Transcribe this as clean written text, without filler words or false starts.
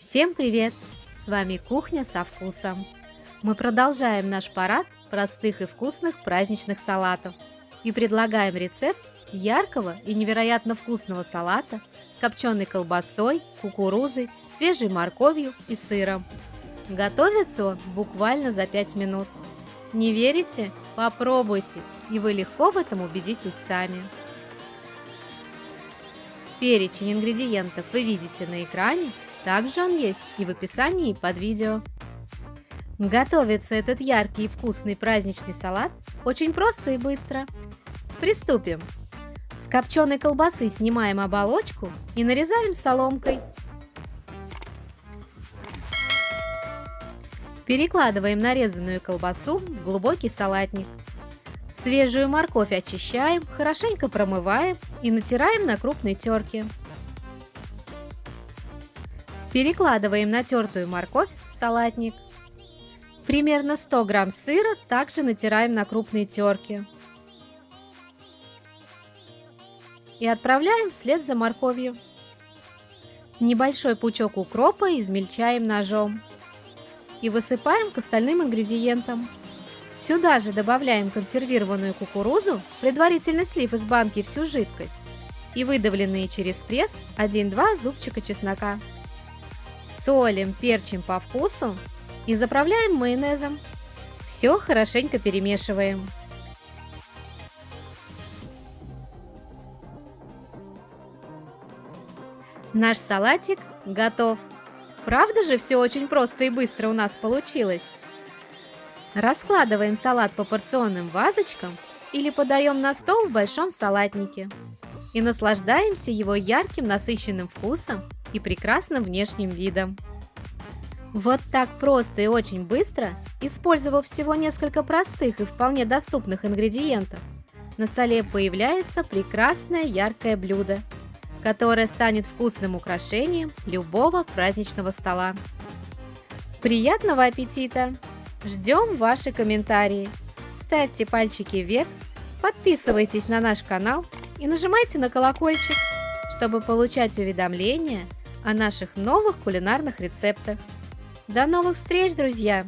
Всем привет! С вами Кухня со вкусом. Мы продолжаем наш парад простых и вкусных праздничных салатов и предлагаем рецепт яркого и невероятно вкусного салата с копченой колбасой, кукурузой, свежей морковью и сыром. Готовится он буквально за 5 минут. Не верите? Попробуйте, и вы легко в этом убедитесь сами. Перечень ингредиентов вы видите на экране. Также он есть и в описании под видео. Готовится этот яркий и вкусный праздничный салат очень просто и быстро. Приступим! С копченой колбасы снимаем оболочку и нарезаем соломкой. Перекладываем нарезанную колбасу в глубокий салатник. Свежую морковь очищаем, хорошенько промываем и натираем на крупной терке. Перекладываем натертую морковь в салатник. Примерно 100 грамм сыра также натираем на крупной терке. И отправляем вслед за морковью. Небольшой пучок укропа измельчаем ножом. И высыпаем к остальным ингредиентам. Сюда же добавляем консервированную кукурузу, предварительно слив из банки всю жидкость, и выдавленные через пресс 1-2 зубчика чеснока. Солим, перчим по вкусу и заправляем майонезом. Все хорошенько перемешиваем. Наш салатик готов. Правда же все очень просто и быстро у нас получилось? Раскладываем салат по порционным вазочкам или подаем на стол в большом салатнике. И наслаждаемся его ярким насыщенным вкусом и прекрасным внешним видом. Вот так просто и очень быстро, использовав всего несколько простых и вполне доступных ингредиентов, на столе появляется прекрасное яркое блюдо, которое станет вкусным украшением любого праздничного стола. Приятного аппетита! Ждем ваши комментарии. Ставьте пальчики вверх, подписывайтесь на наш канал и нажимайте на колокольчик, чтобы получать уведомления о наших новых кулинарных рецептах. До новых встреч, друзья!